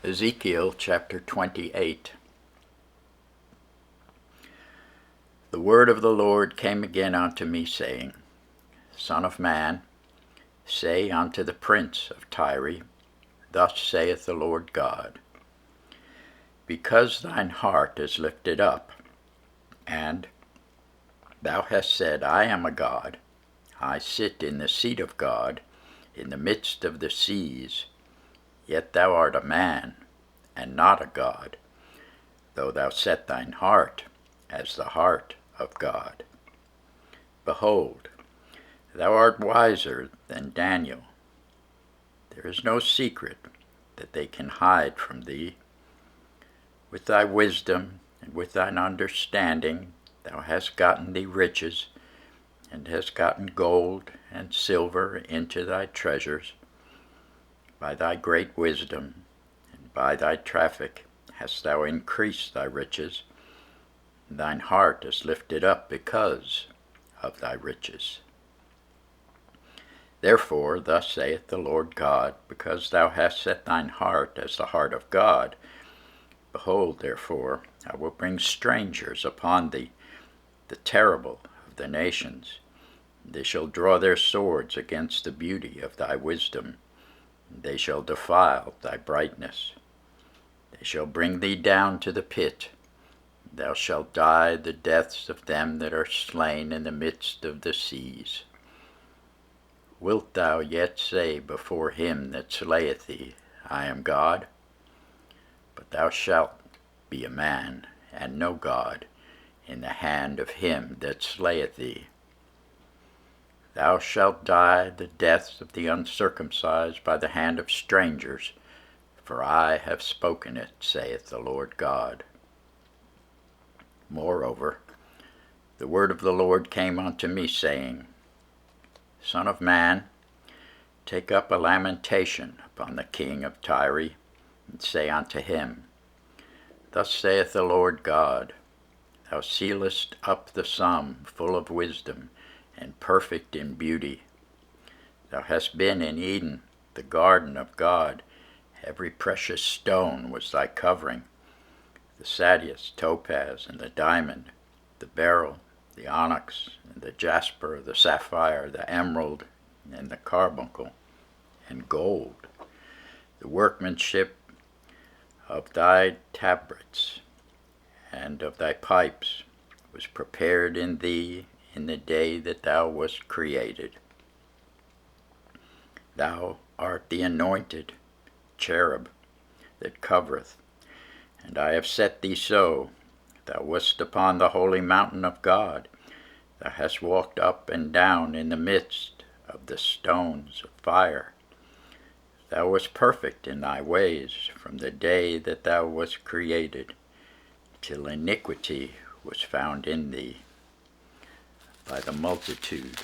Ezekiel chapter 28. The word of the Lord came again unto me, saying, Son of man, say unto the prince of Tyre, Thus saith the Lord God, Because thine heart is lifted up, and thou hast said, I am a god, I sit in the seat of God, in the midst of the seas, yet thou art a man, and not a god, though thou set thine heart as the heart of God. Behold, thou art wiser than Daniel. There is no secret that they can hide from thee. With thy wisdom and with thine understanding thou hast gotten thee riches, and hast gotten gold and silver into thy treasures. By thy great wisdom and by thy traffic hast thou increased thy riches, and thine heart is lifted up because of thy riches. Therefore, thus saith the Lord God, because thou hast set thine heart as the heart of God, behold, therefore, I will bring strangers upon thee, the terrible of the nations. They shall draw their swords against the beauty of thy wisdom. They shall defile thy brightness. They shall bring thee down to the pit. Thou shalt die the deaths of them that are slain in the midst of the seas. Wilt thou yet say before him that slayeth thee, I am God? But thou shalt be a man, and no God, in the hand of him that slayeth thee. Thou shalt die the deaths of the uncircumcised by the hand of strangers, for I have spoken it, saith the Lord God. Moreover, the word of the Lord came unto me, saying, Son of man, take up a lamentation upon the king of Tyre, and say unto him, Thus saith the Lord God, Thou sealest up the sum full of wisdom, and perfect in beauty. Thou hast been in Eden, the garden of God. Every precious stone was thy covering, the sardius, topaz, and the diamond, the beryl, the onyx, and the jasper, the sapphire, the emerald, and the carbuncle, and gold. The workmanship of thy tabrets and of thy pipes was prepared in thee in the day that thou wast created. Thou art the anointed cherub that covereth, and I have set thee so. Thou wast upon the holy mountain of God. Thou hast walked up and down in the midst of the stones of fire. Thou wast perfect in thy ways from the day that thou wast created, till iniquity was found in thee by the multitude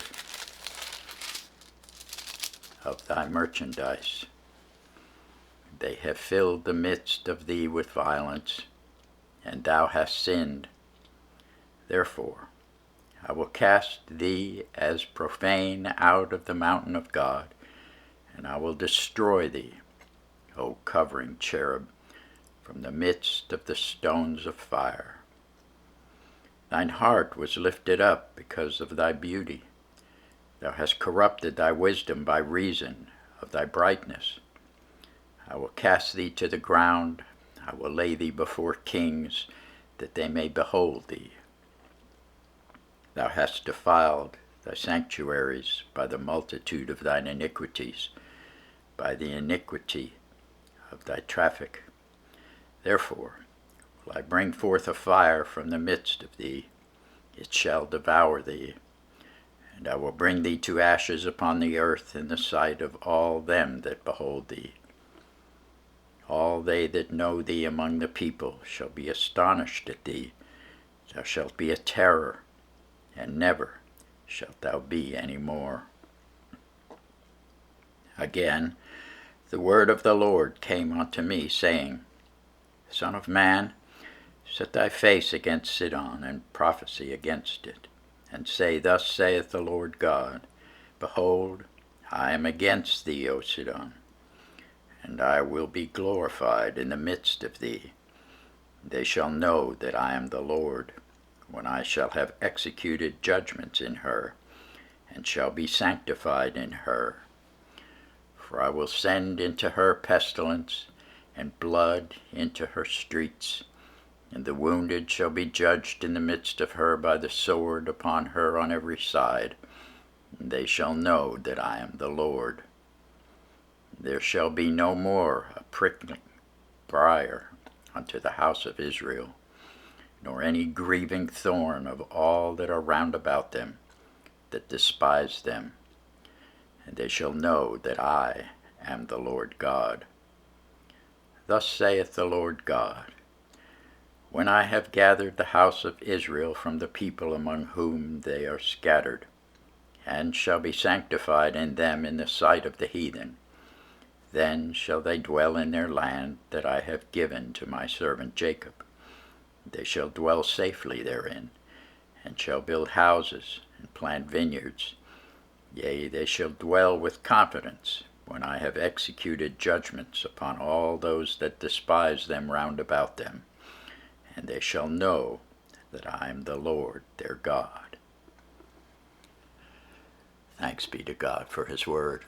of thy merchandise. They have filled the midst of thee with violence, and thou hast sinned. Therefore, I will cast thee as profane out of the mountain of God, and I will destroy thee, O covering cherub, from the midst of the stones of fire. Thine heart was lifted up because of thy beauty. Thou hast corrupted thy wisdom by reason of thy brightness. I will cast thee to the ground. I will lay thee before kings, that they may behold thee. Thou hast defiled thy sanctuaries by the multitude of thine iniquities, by the iniquity of thy traffic. Therefore will I bring forth a fire from the midst of thee. It shall devour thee, and I will bring thee to ashes upon the earth in the sight of all them that behold thee. All they that know thee among the people shall be astonished at thee. Thou shalt be a terror, and never shalt thou be any more. Again, the word of the Lord came unto me, saying, Son of man, set thy face against Sidon, and prophesy against it, and say, Thus saith the Lord God, Behold, I am against thee, O Sidon, and I will be glorified in the midst of thee. They shall know that I am the Lord, when I shall have executed judgments in her, and shall be sanctified in her. For I will send into her pestilence, and blood into her streets, and the wounded shall be judged in the midst of her by the sword upon her on every side, and they shall know that I am the Lord. There shall be no more a prickling briar unto the house of Israel, nor any grieving thorn of all that are round about them, that despise them. And they shall know that I am the Lord God. Thus saith the Lord God, when I have gathered the house of Israel from the people among whom they are scattered, and shall be sanctified in them in the sight of the heathen, then shall they dwell in their land that I have given to my servant Jacob. They shall dwell safely therein, and shall build houses and plant vineyards. Yea, they shall dwell with confidence, when I have executed judgments upon all those that despise them round about them. And they shall know that I am the Lord their God. Thanks be to God for his word.